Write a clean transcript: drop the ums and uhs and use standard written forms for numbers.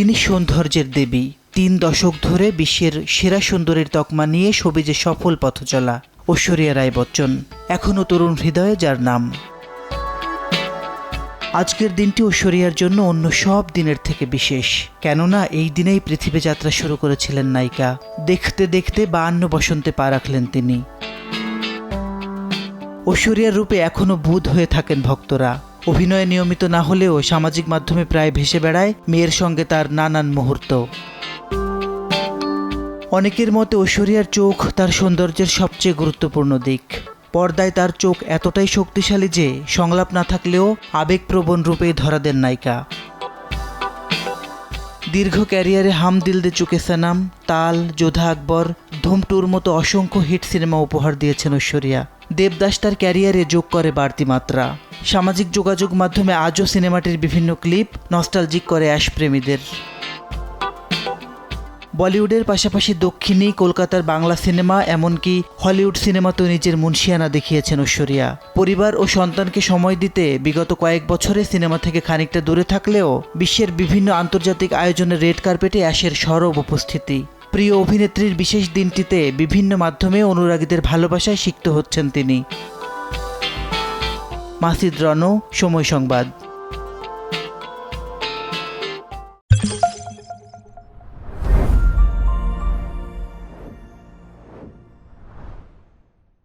তিনি সৌন্দর্যের দেবী। 3 দশক ধরে বিশ্বের সেরা সুন্দরীর তকমা নিয়ে শোবিজে সফল পথচলা ঐশ্বরিয়া রায় বচ্চন, এখনও তরুণ হৃদয়ে যার নাম। আজকের দিনটি ঐশ্বরিয়ার জন্য অন্য সব দিনের থেকে বিশেষ, কেননা এই দিনেই পৃথিবী যাত্রা শুরু করেছিলেন নায়িকা। দেখতে দেখতে 52 বসন্তে পা রাখলেন তিনি। ঐশ্বরিয়ার রূপে এখনও বুঁদ হয়ে থাকেন ভক্তরা। অভিনয়ে নিয়মিত না হলেও সামাজিক মাধ্যমে প্রায় ভেসে বেড়ায় মেয়ের সঙ্গে তার নানান মুহূর্ত। অনেকের মতে ঐশ্বরিয়ার চোখ তার সৌন্দর্যের সবচেয়ে গুরুত্বপূর্ণ দিক। পর্দায় তার চোখ এতটাই শক্তিশালী যে সংলাপ না থাকলেও আবেগপ্রবণ রূপেই ধরা দেন নায়িকা। দীর্ঘ ক্যারিয়ারে হাম দিল দে চুকে সনম, তাল, যোধা আকবর, ধুম 2 মতো অসংখ্য হিট সিনেমা উপহার দিয়েছেন ঐশ্বরিয়া। দেবদাস তার ক্যারিয়ারে যোগ করে বাড়তি মাত্রা। সামাজিক যোগাযোগ মাধ্যমে আজও সিনেমাটির বিভিন্ন ক্লিপ নস্টালজিক করে প্রেমীদের। বলিউডের পাশাপাশি দক্ষিণী, কলকাতার বাংলা সিনেমা, এমনকি হলিউড সিনেমাতেও নিজের মুনশিয়ানা দেখিয়েছেন ঐশ্বরিয়া। পরিবার ও সন্তানকে সময় দিতে বিগত কয়েক বছরে সিনেমা থেকে খানিকটা দূরে থাকলেও বিশ্বের বিভিন্ন আন্তর্জাতিক আয়োজনের রেড কার্পেটে অ্যাশের সরব উপস্থিতি। প্রিয় অভিনেত্রীর বিশেষ দিনটিতে বিভিন্ন মাধ্যমে অনুরাগীদের ভালোবাসায় সিক্ত হচ্ছেন তিনি। মাসিদ রনো, সময় সংবাদ।